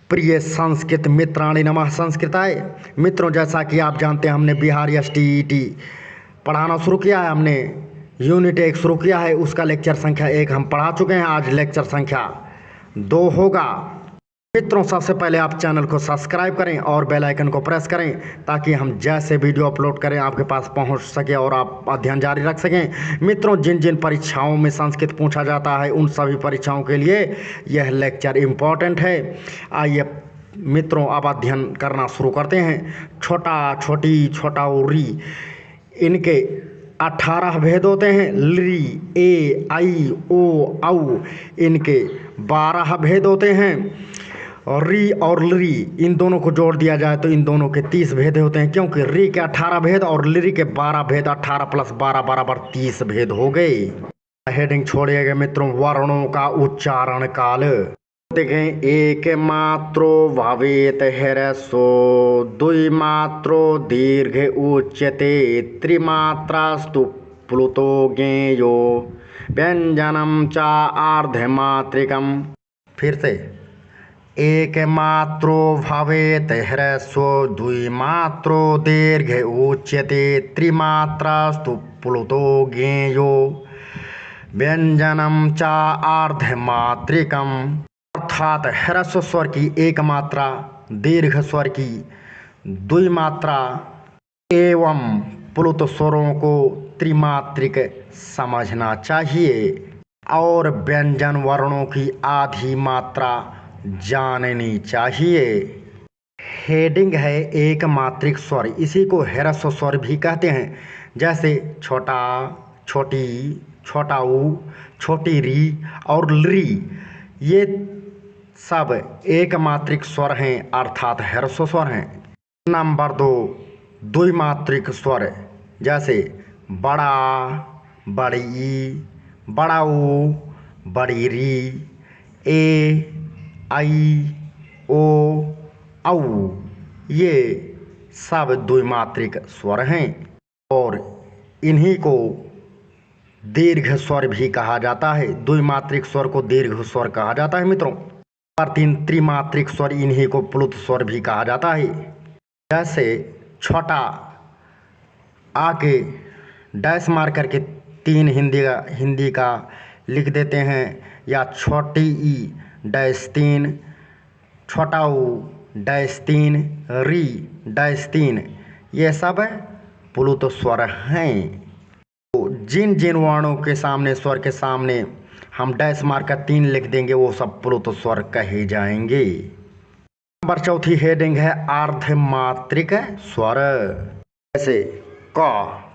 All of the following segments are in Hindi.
प्रिय संस्कृत मित्राणि नमः संस्कृताय। मित्रों, जैसा कि आप जानते हैं हमने बिहार एसटीईटी पढ़ाना शुरू किया है। हमने यूनिट 1 शुरू किया है, उसका लेक्चर संख्या 1 हम पढ़ा चुके हैं। आज लेक्चर संख्या 2 होगा। मित्रों, सबसे पहले आप चैनल को सब्सक्राइब करें और बेल आइकन को प्रेस करें ताकि हम जैसे वीडियो अपलोड करें आपके पास पहुंच सके और आप अध्ययन जारी रख सकें। मित्रों, जिन जिन परीक्षाओं में संस्कृत पूछा जाता है उन सभी परीक्षाओं के लिए यह लेक्चर इम्पॉर्टेंट है। आइए मित्रों, अब अध्ययन करना शुरू करते हैं। छोटा, छोटी, छोटा उरी, इनके 18 भेद होते हैं। ली, ए, आई, ओ, औ, इनके 12 भेद होते हैं। और री और लरी, इन दोनों को जोड़ दिया जाए तो इन दोनों के 30 भेद होते हैं, क्योंकि री के 18 भेद और लरी के 12 भेद, 18 + 12 बराबर 30 भेद हो गए। हेडिंग छोड़िएगा मित्रों, वर्णों का उच्चारण काल। देखें, एक मात्रो भवेत ह्रस्वो, द्विमात्रो दीर्घ उच्यते, त्रिमात्रास्तु प्लुतो ज्ञेयो, व्यंजनम च आर्धमात्रिकम। फिर से, एक मात्रो भवेत ह्रस्वो, द्विमात्रो दीर्घ उच्यते, त्रिमात्रास्तु प्लुतो ज्ञेयो, व्यंजनम च आर्धमात्रिकम। अर्थात ह्रस्व स्वर की एक मात्रा, दीर्घ स्वर की द्विमात्रा एवं प्लुत स्वरों को त्रिमात्रिक समझना चाहिए और व्यंजन वर्णों की आधी मात्रा जाननी चाहिए। हेडिंग है एक मात्रिक स्वर, इसी को ह्रस्व स्वर भी कहते हैं। जैसे छोटा, छोटी, छोटा ऊ, छोटी री और ली, ये सब एक मात्रिक स्वर हैं, अर्थात ह्रस्व स्वर हैं। नंबर 2, द्विमात्रिक स्वर, जैसे बड़ा, बड़ी ई, बड़ा ऊ, बड़ी री, ए, आई, ओ, औ, ये सब द्विमात्रिक स्वर हैं और इन्हीं को दीर्घ स्वर भी कहा जाता है। द्विमात्रिक स्वर को दीर्घ स्वर कहा जाता है मित्रों। नंबर 3, त्रिमात्रिक स्वर, इन्हीं को प्लुत स्वर भी कहा जाता है। जैसे छोटा आ के डैश मार करके 3 हिंदी का लिख देते हैं, या छोटी ई डैश 3, छोटा ऊ डैश 3, री डैश 3, ये सब प्लुत स्वर हैं। तो जिन जिन वर्णों के सामने, स्वर के सामने हम डैश मारकर 3 लिख देंगे, वो सब प्लुत स्वर कहे जाएंगे। नंबर 4 हेडिंग है आर्धमात्रिक स्वर। जैसे क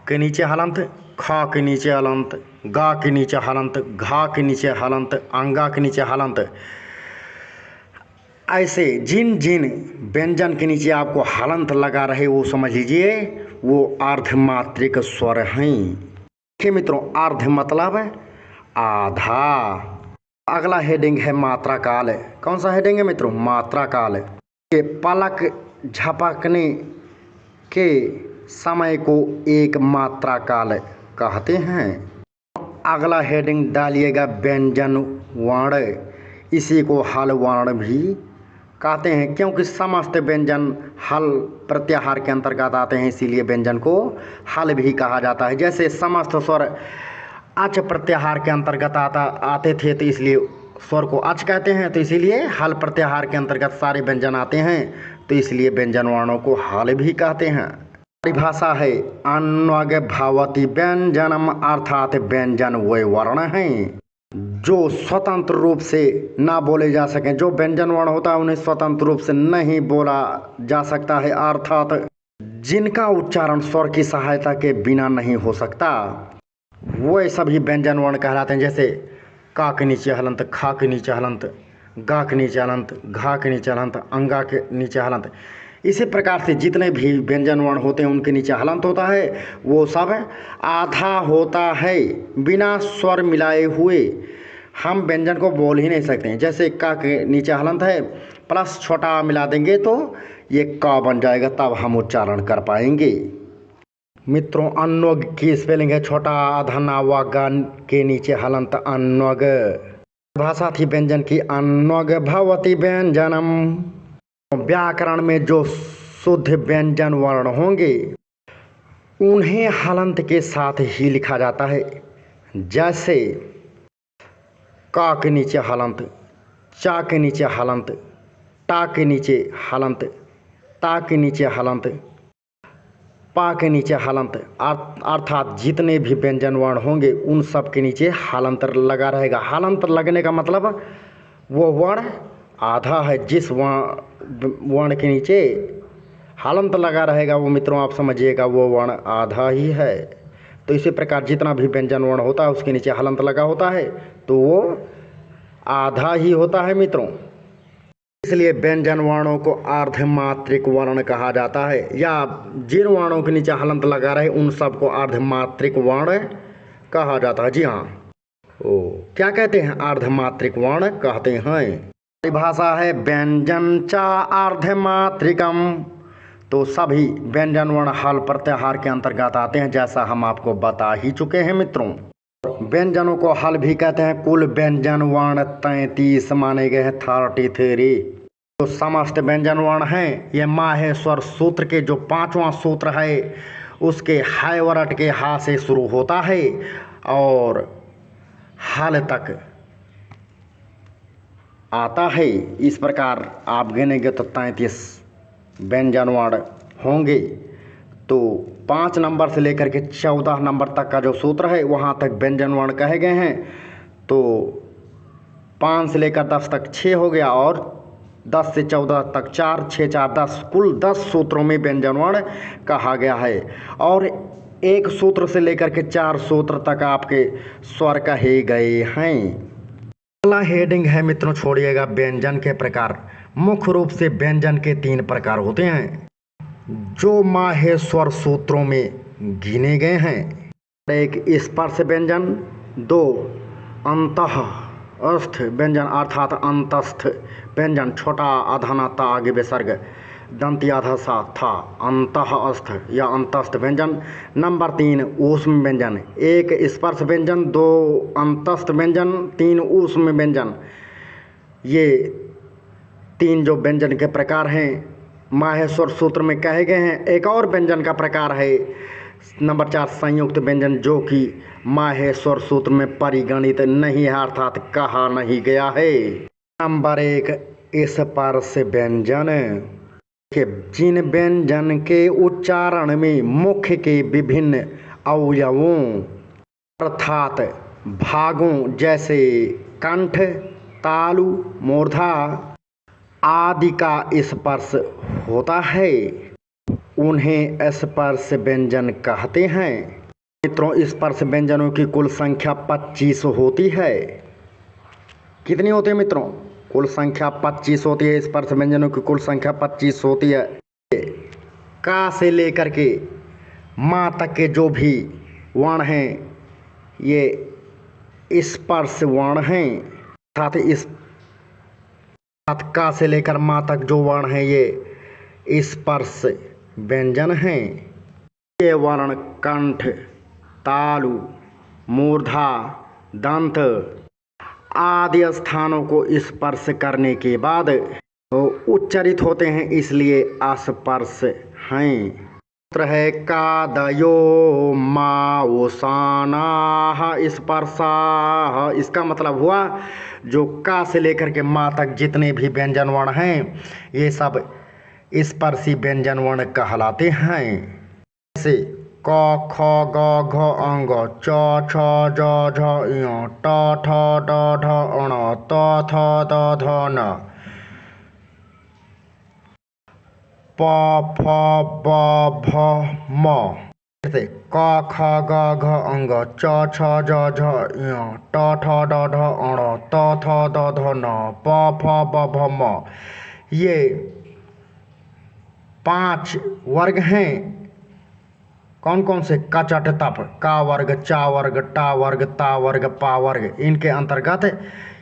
के नीचे हलंत, ख के नीचे हलंत, गा के नीचे हलंत, घा के नीचे हलंत, अंगा के नीचे हलंत। ऐसे जिन जिन व्यंजन के नीचे आपको हलंत लगा रहे वो समझ लीजिए वो आर्धमात्रिक स्वर हैं। देखिए मित्रों, अर्ध मतलब आधा। अगला हेडिंग है मात्रा काल। कौन सा हेडिंग है मित्रों? मात्रा काल। के पलक झपकने के समय को एक मात्रा काल कहते हैं। अगला हेडिंग डालिएगा व्यंजन वर्ण, इसी को हल वर्ण भी कहते हैं, क्योंकि समस्त व्यंजन हल प्रत्याहार के अंतर्गत आते हैं, इसीलिए व्यंजन को हल भी कहा जाता है। जैसे समस्त स्वर अच प्रत्याहार के अंतर्गत आते थे, तो इसलिए स्वर को अच कहते हैं, तो इसीलिए हल प्रत्याहार के अंतर्गत सारे व्यंजन आते हैं, तो इसलिए व्यंजन वर्णों को हल भी कहते हैं। परिभाषा है अन्वग भवति व्यंजनम, अर्थात व्यंजन वे वर्ण हैं जो स्वतंत्र रूप से ना बोले जा सकें। जो व्यंजन वर्ण होता है उन्हें स्वतंत्र रूप से नहीं बोला जा सकता है, अर्थात जिनका उच्चारण स्वर की सहायता के बिना नहीं हो सकता, वो सभी व्यंजन वर्ण कहलाते हैं। जैसे का के नीचे हलंत, खा के नीचे हलंत, गा के नीचे हलंत, घा के नीचे हलंत, अंगा के नीचे हलंत। इसी प्रकार से जितने भी व्यंजन वर्ण होते हैं उनके नीचे हलंत होता है, वो सब आधा होता है। बिना स्वर मिलाए हुए हम व्यंजन को बोल ही नहीं सकते हैं। जैसे का के नीचे हलंत है, प्लस छोटा आ मिला देंगे तो ये का बन जाएगा, तब हम उच्चारण कर पाएंगे। मित्रों, अन्वग की स्पेलिंग है छोटा आधा ना व गा के नीचे हलंत अन्वग। भाषा थी व्यंजन की अन्वग भवति व्यंजनम। व्याकरण में जो शुद्ध व्यंजन वर्ण होंगे उन्हें हलंत के साथ ही लिखा जाता है। जैसे का के नीचे हलंत, चा के नीचे हलंत, टा के नीचे हलंत, ता के नीचे हलंत, पा के नीचे हलंत, अर्थात जितने भी व्यंजन वर्ण होंगे उन सब के नीचे हलंत लगा रहेगा। हलंत लगने का मतलब वो वर्ण आधा है। जिस वर्ण के नीचे हलंत लगा रहेगा वो मित्रों आप समझिएगा वो वर्ण आधा ही है। तो इसी प्रकार जितना भी व्यंजन वर्ण होता है उसके नीचे हलंत लगा होता है तो वो आधा ही होता है मित्रों। इसलिए व्यंजन वर्णों को अर्धमात्रिक वर्ण कहा जाता है, या जिन वर्णों के नीचे हलंत लगा रहे उन सबको अर्धमात्रिक वर्ण कहा जाता है। जी हाँ, क्या कहते हैं? अर्धमात्रिक वर्ण कहते हैं। परिभाषा है व्यंजन चा अर्धमात्रिकम। तो सभी व्यंजन वर्ण हल प्रत्याहार के अंतर्गत आते हैं, जैसा हम आपको बता ही चुके हैं मित्रों। व्यंजनों को हल भी कहते हैं। कुल व्यंजन वर्ण 33 माने गए हैं, 33। जो समस्त व्यंजन वर्ण हैं ये माहेश्वर सूत्र के जो 5वां सूत्र है उसके हैवरट के हा से शुरू होता है और हल तक आता है। इस प्रकार आप गिनेंगे तो 33 व्यंजन वर्ण होंगे। तो 5 नंबर से लेकर के 14 नंबर तक का जो सूत्र है वहाँ तक व्यंजन वर्ण कहे गए हैं। तो 5 से लेकर 10 तक 6 हो गया और 10 से 14 तक 4, 6, 4, 10, कुल 10 सूत्रों में व्यंजन वर्ण कहा गया है। और एक सूत्र से लेकर के 4 सूत्र तक आपके स्वर कहे गए हैं। अगला हेडिंग है मित्रों, छोड़िएगा, व्यंजन के प्रकार। मुख्य रूप से व्यंजन के 3 प्रकार होते हैं जो माहेश्वर सूत्रों में गिने गए हैं। 1 स्पर्श व्यंजन, 2 अंतःस्थ व्यंजन अर्थात अंतस्थ व्यंजन, छोटा आधाना ता आगे विसर्ग दंती आधा सा था, अंतःस्थ या अंतस्थ व्यंजन। नंबर 3 ऊष्म व्यंजन, 1 स्पर्श व्यंजन, 2 अंतस्थ व्यंजन, 3 ऊष्म व्यंजन। ये 3 जो व्यंजन के प्रकार हैं माहेश्वर सूत्र में कहे गए हैं। एक और व्यंजन का प्रकार है नंबर 4 संयुक्त व्यंजन, जो कि माहेश्वर सूत्र में परिगणित नहीं है अर्थात कहा नहीं गया है। नंबर 1 स्पर्श व्यंजन के जिन व्यंजन के उच्चारण में मुख के विभिन्न अवयवों अर्थात भागों जैसे कंठ, तालु, मूर्धा आदि का स्पर्श होता है उन्हें स्पर्श व्यंजन कहते हैं। मित्रों स्पर्श व्यंजनों की कुल संख्या 25 होती है। कितनी होती है मित्रों? कुल संख्या 25 होती है। स्पर्श व्यंजनों की कुल संख्या 25 होती है। का से लेकर के माँ तक के जो भी वर्ण हैं ये स्पर्श वर्ण हैं। का से लेकर माँ तक जो वर्ण हैं ये स्पर्श व्यंजन हैं। ये वर्ण कंठ, तालु, मूर्धा, दंत आदि स्थानों को स्पर्श करने के बाद उच्चारित होते हैं, इसलिए स्पर्श हैं। सूत्र है कादयो माओसानाः स्पर्शाः। इसका मतलब हुआ जो का से लेकर के माँ तक जितने भी व्यंजन वर्ण हैं ये सब स्पर्शी व्यंजन वर्ण कहलाते हैं। जैसे क ख ग घ अंग, च छ ज झ ञ, ट ठ ड ढ ण, त थ द ध न, प फ ब भ म। जैसे क ख ग घ अंग, च छ ज झ ञ, ट ठ ड ढ ण, त थ द ध न, प फ ब भ म। ये 5 वर्ग हैं। कौन कौन से? कचट तप, का वर्ग, चा वर्ग, टा वर्ग, ता वर्ग, पा वर्ग। इनके अंतर्गत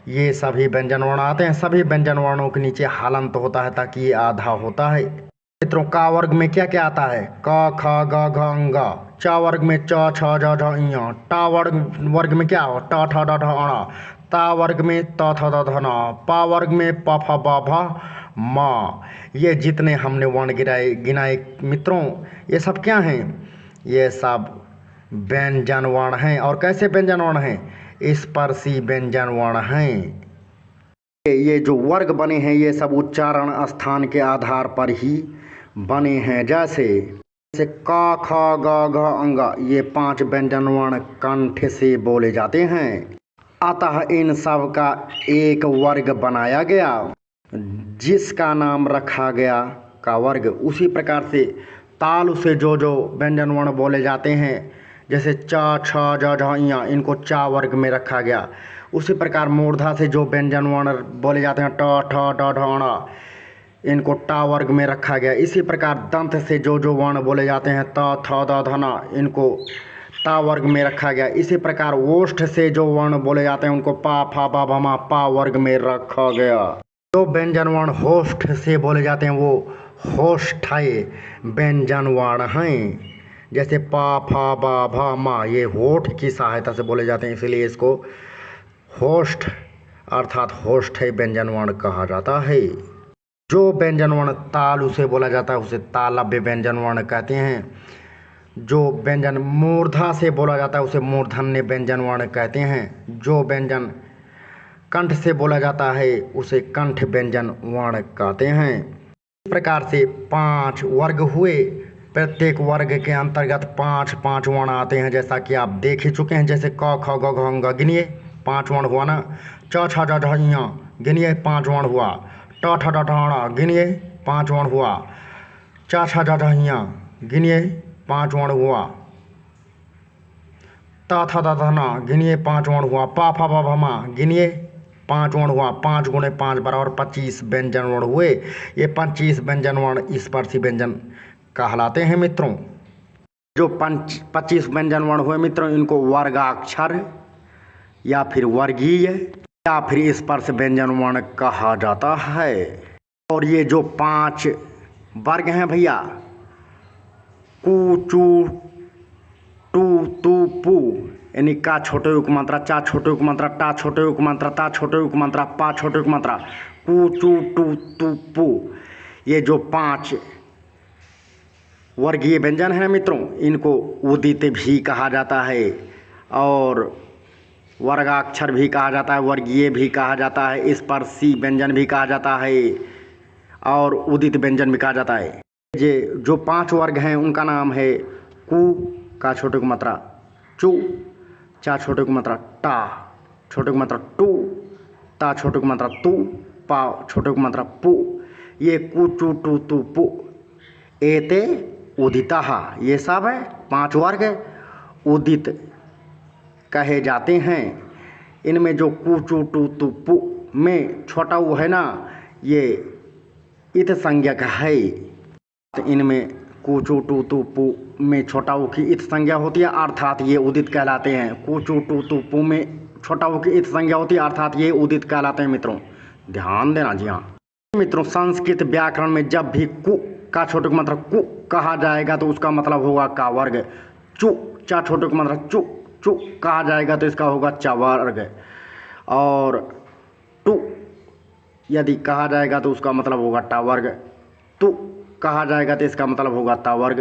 ये सभी व्यंजन वर्ण आते हैं। सभी व्यंजन वर्णों के नीचे हलंत होता है ताकि ये आधा होता है। मित्रों का वर्ग में क्या क्या आता है? क ख ग घ ङ। चा वर्ग में च छ ज झ ञ। टा वर्ग में क्या हो? ट ठ ड ढ ण। ता वर्ग में त थ द ध न। पा वर्ग में प फ ब भ माँ। ये जितने हमने वर्ण गिनाए मित्रों, ये सब क्या हैं? ये सब व्यंजन वर्ण हैं। और कैसे व्यंजन वर्ण हैं? स्पर्शी व्यंजन वर्ण हैं। ये जो वर्ग बने हैं ये सब उच्चारण स्थान के आधार पर ही बने हैं। जैसे क ख ग घ अंग, ये 5 व्यंजन वर्ण कंठ से बोले जाते हैं। अतः इन सब का एक वर्ग बनाया गया जिसका नाम रखा गया का वर्ग। उसी प्रकार से तालु से जो जो व्यंजन वर्ण बोले जाते हैं, जैसे च छ ज झ ञ, इनको चा वर्ग में रखा गया। उसी प्रकार मूर्धा से जो व्यंजन वर्ण बोले जाते हैं ट ठ ड ढ ण, इनको टा वर्ग में रखा गया। इसी प्रकार दंत से जो जो वर्ण बोले जाते हैं त थ द ध न, इनको ता वर्ग में रखा गया। इसी प्रकार ओष्ठ से जो वर्ण बोले जाते हैं उनको पा फा बा भा मा पा वर्ग में रखा गया। जो व्यंजन वर्ण होष्ठ से बोले जाते हैं वो होष्ठाए व्यंजन वर्ण हैं। जैसे पा फा बा भा मा, ये होठ की सहायता से बोले जाते हैं, इसलिए इसको होष्ठ अर्थात होष्ठाई व्यंजन वर्ण कहा जाता है। जो व्यंजन वर्ण तालु से बोला जाता है उसे तालव्य व्यंजन वर्ण कहते हैं। जो व्यंजन मूर्धा से बोला जाता है उसे मूर्धन्य व्यंजन वर्ण कहते हैं। जो व्यंजन कंठ से बोला जाता है उसे कंठ व्यंजन वर्ण कहते हैं। इस प्रकार से 5 वर्ग हुए। प्रत्येक वर्ग के अंतर्गत 5 वर्ण आते हैं, जैसा कि आप देख ही चुके हैं। जैसे क ख ग घ ङ, गिनिए 5 वर्ण हुआ ना। च छ ज झ ञ, गिनिए 5 वर्ण हुआ। ट ठ ड ढ ण, गिनिए 5 वर्ण हुआ। च छ ज झ ञ, गिनिए 5 वर्ण हुआ। त थ द ध न, गिनिए 5 वर्ण हुआ। प फ ब भ म, गिनिए 5 वर्ण हुआ। 5 गुणे 5 बराबर 25 व्यंजन वर्ण हुए। ये 25 व्यंजन वर्ण स्पर्शी व्यंजन कहलाते हैं मित्रों। जो 25 व्यंजन वर्ण हुए मित्रों, इनको वर्गाक्षर या फिर वर्गीय या फिर स्पर्श व्यंजन वर्ण कहा जाता है। और ये जो 5 वर्ग हैं भैया, कु चू टू तू पू, यानी का छोटे उपमात्रा, चा छोटे उपमात्रा, टा छोटे उपमात्रा, ता छोटे उपमात्रा, पा छोटे उपमात्रा, कु चू टू तू पू, ये जो 5 वर्गीय व्यंजन हैं मित्रों, इनको उदित भी कहा जाता है और वर्गाक्षर भी कहा जाता है, वर्गीय भी कहा जाता है, स्पर्शी व्यंजन भी कहा जाता है और उदित व्यंजन भी कहा जाता है। ये जो 5 वर्ग हैं उनका नाम है कु का छोटे को मात्रा चू, चा छोटे को मात्रा टा, छोटे को मात्रा टू, ता छोटे को मात्रा तू, पा छोटे को मात्रा पू। ये कु चू टू तू पू एते उदिता, ये सब है 5 वर्ग उदित कहे जाते हैं। इनमें जो कु चू टू तू पू में छोटा वो है ना, ये इत संज्ञक है। तो इनमें कु चू टू तू पू में छोटा ऊ की इत संज्ञा होती है, अर्थात ये उदित कहलाते हैं। कु चू टू तू पू में छोटा ऊ की इत संज्ञा होती है, अर्थात ये उदित कहलाते हैं मित्रों, ध्यान देना। जी हाँ मित्रों, संस्कृत व्याकरण में जब भी कु का छोटे को मतलब कु कहा जाएगा तो उसका मतलब होगा का वर्ग। चू चा छोटे को मतलब चू चू कहा जाएगा तो इसका होगा चा वर्ग। और टू यदि कहा जाएगा तो उसका मतलब होगा टा वर्ग। तू कहा जाएगा तो इसका मतलब होगा ता वर्ग।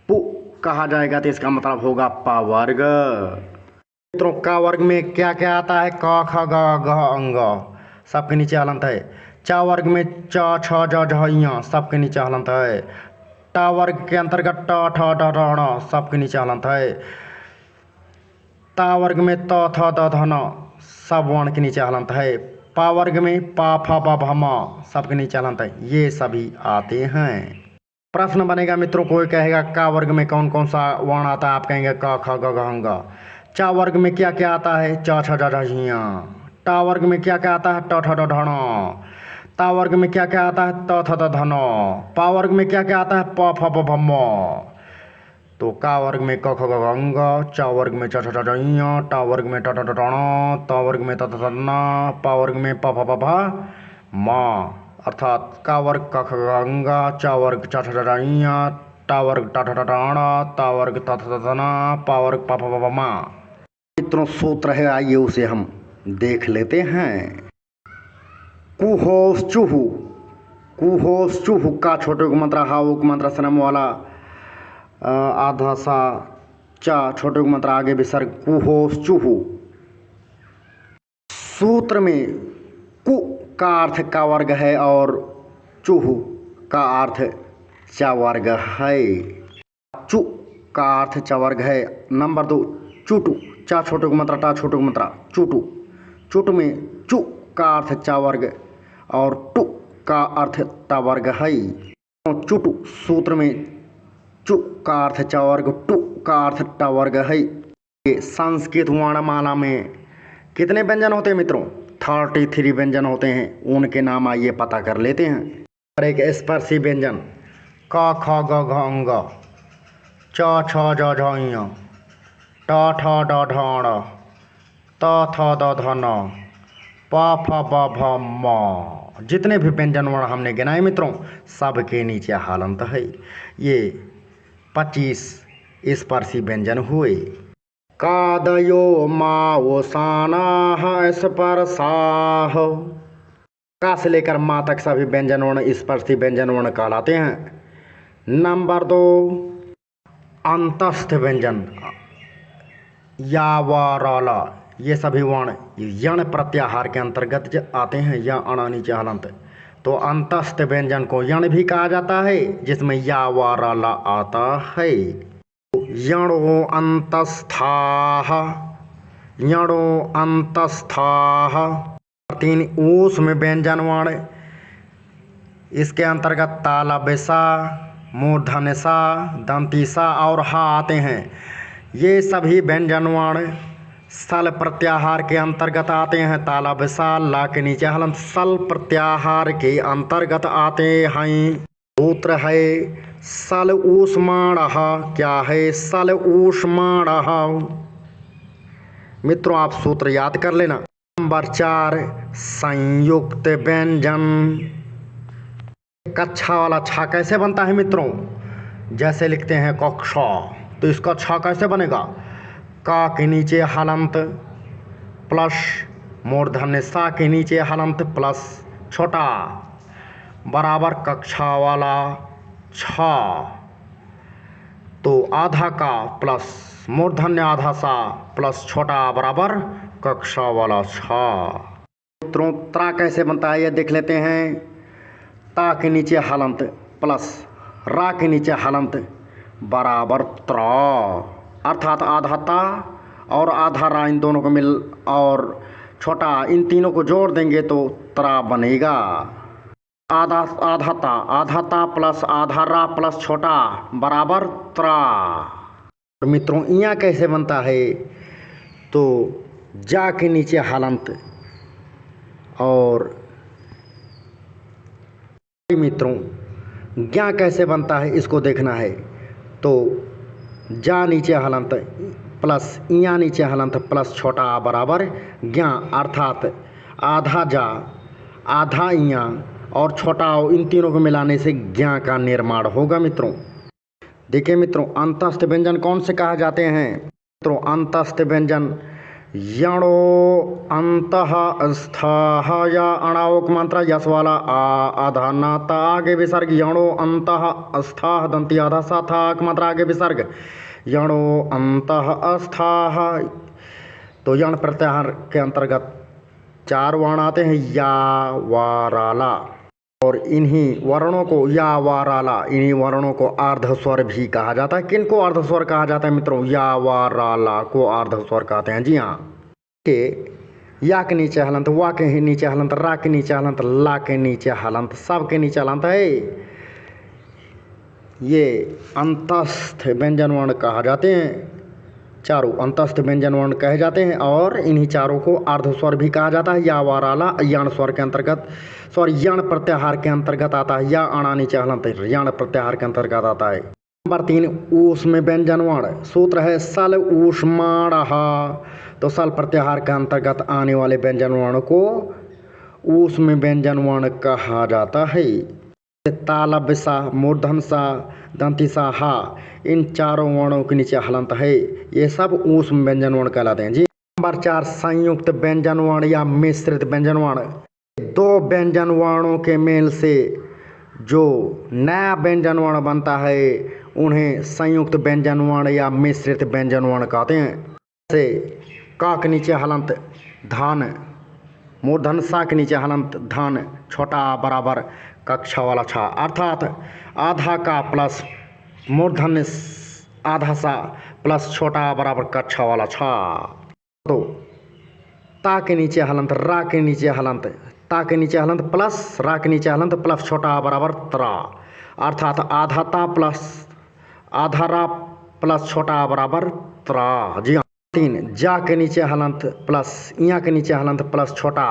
पू कहा जाएगा तो इसका मतलब होगा पा वर्ग। मित्रों, का वर्ग में क्या क्या आता है? क ख ग घ अंग, सबके नीचे हलंत है। चा वर्ग में च छ ज झ ञ, सबके नीचे हलंत है। टा वर्ग के अंतर्गत ट ठ ड ढ ण, सबके नीचे हलंत है। ता वर्ग में त थ द ध न, सब वर्ण के नीचे हलंत है। पा वर्ग में पा फा बा भा मा, सबके नीचे हलंत है। ये सभी आते हैं। प्रश्न बनेगा मित्रों, कोई कहेगा का वर्ग में कौन कौन सा वर्ण आता है? आप कहेंगे क ख ग घ अंग। चा वर्ग में क्या क्या आता है? च छ ज झ ञ। टा वर्ग में क्या क्या आता है? ट ठ ड ढ ण। ता वर्ग में क्या क्या आता है? त थ द ध न। पा वर्ग में क्या क्या आता है? प फ ब भ म। तो का वर्ग में क ख ग घ अंग, चा वर्ग में च छ ज झ ञ, टा वर्ग में ट ठ ड ढ ण, ता वर्ग में त थ द न, पा वर्ग में प फ ब भ म। अर्थात का वर्ग क ख ग अंग, चा वर्ग च छ ज झ ञ, टा वर्ग ट ठ ड ढ ण, ता वर्ग त थ द न, पा वर्ग प फ ब भ म। मित्रों, सूत्र है, आइए उसे हम देख लेते हैं। कुहोस चूहू, कुहोस चू हुक्का छोटे को मात्रा हाउ को मात्रा सनम वाला आधा सा चा छोटे को मात्रा आगे विसर्ग कुहोस चूहू। सूत्र में कु का अर्थ का वर्ग है और चूहू का अर्थ चा वर्ग है। चू का अर्थ चा वर्ग है। नंबर 2 चूटू चा छोटे को मात्रा टा छोटे को मात्रा चूटू। चूटू में चू का अर्थ चा वर्ग और टू का अर्थ टा वर्ग है। चूटू सूत्र में चू का अर्थ चा वर्ग टू का अर्थ टा वर्ग है। संस्कृत वर्णमाला में कितने व्यंजन होते हैं मित्रों? 33 व्यंजन होते हैं। उनके नाम आइए पता कर लेते हैं। और एक स्पर्शी व्यंजन क ख ग घ ङ च छ ज झ ञ ट ठ ड ढ ण त थ द ध न प फ ब भ म। जितने भी व्यंजन वर्ण हमने गिनाए मित्रों, सबके नीचे हलंत है। ये 25 स्पर्शी व्यंजन हुए। कादयो माओ सानाह स्पर्शाह। का से लेकर माँ तक सभी व्यंजन वर्ण स्पर्शी व्यंजन वर्ण कहलाते हैं। नंबर 2 अंतस्थ व्यंजन या व र ल। ये सभी वर्ण यण प्रत्याहार के अंतर्गत आते हैं या अणा नीचे हलंत। तो अंतस्थ व्यंजन को यण भी कहा जाता है, जिसमें या व र ल आता है। यणो अंतस्थाः, यणो अंतस्थाः। 3 ऊष्म व्यंजन वर्ण इसके अंतर्गत तालव्य सा, मूर्धन्य सा, दंती सा और हा आते हैं। ये सभी व्यंजन वर्ण सल प्रत्याहार के अंतर्गत आते हैं। तालव्य सा ला के नीचे हलंत सल प्रत्याहार के अंतर्गत आते हैं। सूत्र है सल ऊष्माणः। क्या है? सल ऊष्माणः। मित्रों आप सूत्र याद कर लेना। नंबर 4 संयुक्त व्यंजन। कक्षा वाला छा कैसे बनता है मित्रों? जैसे लिखते हैं कक्षा, तो इसका छा कैसे बनेगा? का के नीचे हलंत प्लस मूर्धन्य सा के नीचे हलंत प्लस छोटा बराबर कक्षा वाला छा। तो आधा का प्लस मूर्धन्य आधा सा प्लस छोटा बराबर कक्षा वाला छा। मित्रों त्रा कैसे बनता है ये देख लेते हैं। ता के नीचे हलंत प्लस रा के नीचे हलंत बराबर त्रा, अर्थात आधा ता और आधा रा इन दोनों को मिल और छोटा इन तीनों को जोड़ देंगे तो त्रा बनेगा। आधा ता प्लस आधा रा प्लस छोटा बराबर त्रा। मित्रों इया कैसे बनता है? तो जा के नीचे हलंत और मित्रों ज्ञा कैसे बनता है इसको देखना है। तो जा नीचे हलंत प्लस इया नीचे हलंत प्लस छोटा बराबर ज्ञा, अर्थात आधा जा आधा इया और छोटा इन तीनों को मिलाने से ज्ञा का निर्माण होगा। मित्रों देखिए मित्रों अंतस्थ व्यंजन कौन से कहा जाते हैं? मित्रों अंतस्थ व्यंजन यणो अंतः स्थाह या अणावक मंत्र यश वाला आधा नाता आगे विसर्ग यणो अंतः अस्थाह दंती आधा सा था मात्रा आगे विसर्ग यणो अंतः अस्थाह। तो यण प्रत्याहार के अंतर्गत 4 वर्ण आते हैं या वाराला, और इन्हीं वर्णों को या वाराला इन्हीं वर्णों को अर्धस्वर भी कहा जाता है। किनको अर्धस्वर कहा जाता है मित्रों? या वाराला को अर्धस्वर कहते हैं। जी हाँ, के या के नीचे हलंत, वा के नीचे हलंत, रा के नीचे हलंत, ला के नीचे हलंत, सब के नीचे हलंत है। ये अंतस्थ व्यंजन वर्ण कहा जाते हैं। चारों अंतस्थ व्यंजन वर्ण कहे जाते हैं और इन्हीं चारों को अर्धस्वर भी कहा जाता है। या वाराला यण स्वर के अंतर्गत यण प्रत्याहार के अंतर्गत आता है। या अणा नीचे हलंत यण प्रत्याहार के अंतर्गत आता है। नंबर 3 ऊष्म व्यंजन वर्ण। सूत्र है सल ऊष्माणः। तो सल प्रत्याहार के अंतर्गत आने वाले व्यंजन वर्ण को ऊष्म व्यंजन वर्ण कहा जाता है। तालव्य सा, मूर्धन सा, दंती सा, हा इन चारों वर्णों के नीचे हलंत है। ये सब ऊष्म व्यंजन वर्ण कहलाते हैं। जी नंबर 4 संयुक्त व्यंजन वर्ण या मिश्रित व्यंजन वर्ण। 2 व्यंजन वर्णों के मेल से जो नया व्यंजन वर्ण बनता है उन्हें संयुक्त व्यंजन वर्ण या मिश्रित व्यंजन वर्ण कहते हैं। जैसे का के नीचे हलंत धान, मूर्धन सा के नीचे हलंत धान, छोटा आ बराबर कक्षा वाला छा, अर्थात आधा का प्लस मूर्धन आधा सा प्लस छोटा आ बराबर कक्षा वाला छा। तो ता के नीचे हलंत रा के नीचे हलंत, ता के नीचे हलंत प्लस रा के नीचे हलंत प्लस छोटा आ बराबर त्रा, अर्थात आधा ता प्लस आधा रा प्लस छोटा आ बराबर त्रा। जी हाँ। 3 जा के नीचे हलंत प्लस इया के नीचे हलंत प्लस छोटा,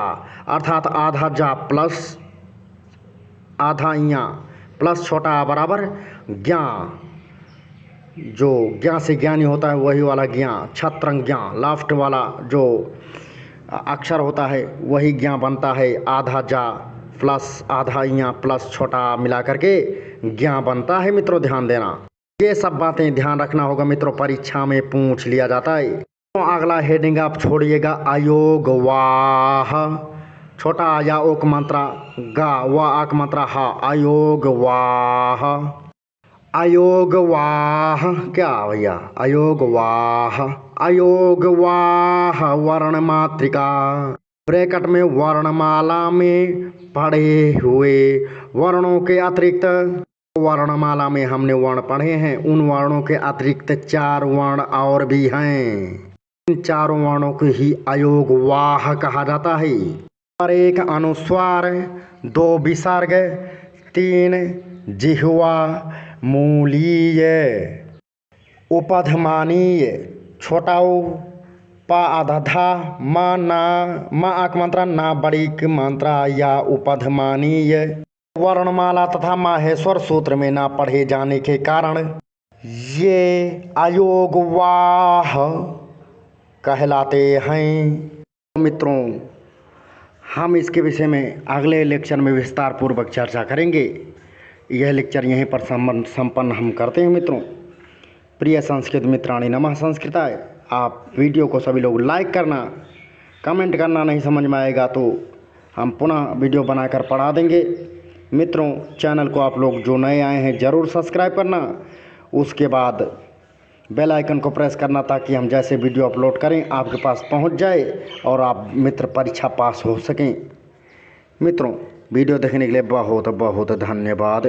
अर्थात आधा जा प्लस आधा इया प्लस छोटा आ बराबर ज्ञा। जो ज्ञा से ज्ञानी होता है वही वाला ज्ञा, छत्रंग ज्ञा, लास्ट वाला जो अक्षर होता है वही ज्ञा बनता है। आधा जा प्लस आधा इया प्लस छोटा मिला करके ज्ञा बनता है। मित्रों ध्यान देना, ये सब बातें ध्यान रखना होगा मित्रों, परीक्षा में पूछ लिया जाता है। तो अगला हेडिंग आप छोड़िएगा अयोग वाह, छोटा या ओक मात्रा गा वा आक मात्रा हा, अयोग वाह। अयोग वाह क्या भैया, अयोग वाह, अयोग वाह वर्ण मात्रिका, ब्रैकेट में वर्णमाला में पढ़े हुए वर्णों के अतिरिक्त, वर्णमाला में हमने वर्ण पढ़े हैं, उन वर्णों के अतिरिक्त 4 वर्ण और भी हैं। इन 4 वर्णों को ही अयोग वाह कहा जाता है। और 1 अनुस्वार, 2 विसर्ग, 3 जिह्वा मूलीय, उपधमानीय, छोटा उ पा आधा धा, मा ना मा आक मात्रा ना बड़ी मात्रा या उपधमानीय। वर्णमाला तथा माहेश्वर सूत्र में ना पढ़े जाने के कारण ये अयोग वाह कहलाते हैं। मित्रों हम इसके विषय में अगले लेक्चर में विस्तार पूर्वक चर्चा करेंगे। यह लेक्चर यहीं पर संपन्न हम करते हैं। मित्रों प्रिय संस्कृत मित्राणि नमः संस्कृताय। आप वीडियो को सभी लोग लाइक करना, कमेंट करना, नहीं समझ में आएगा तो हम पुनः वीडियो बनाकर पढ़ा देंगे। मित्रों चैनल को आप लोग जो नए आए हैं ज़रूर सब्सक्राइब करना, उसके बाद बेल आइकन को प्रेस करना ताकि हम जैसे वीडियो अपलोड करें आपके पास पहुंच जाए और आप मित्र परीक्षा पास हो सकें। मित्रों वीडियो देखने के लिए बहुत बहुत धन्यवाद।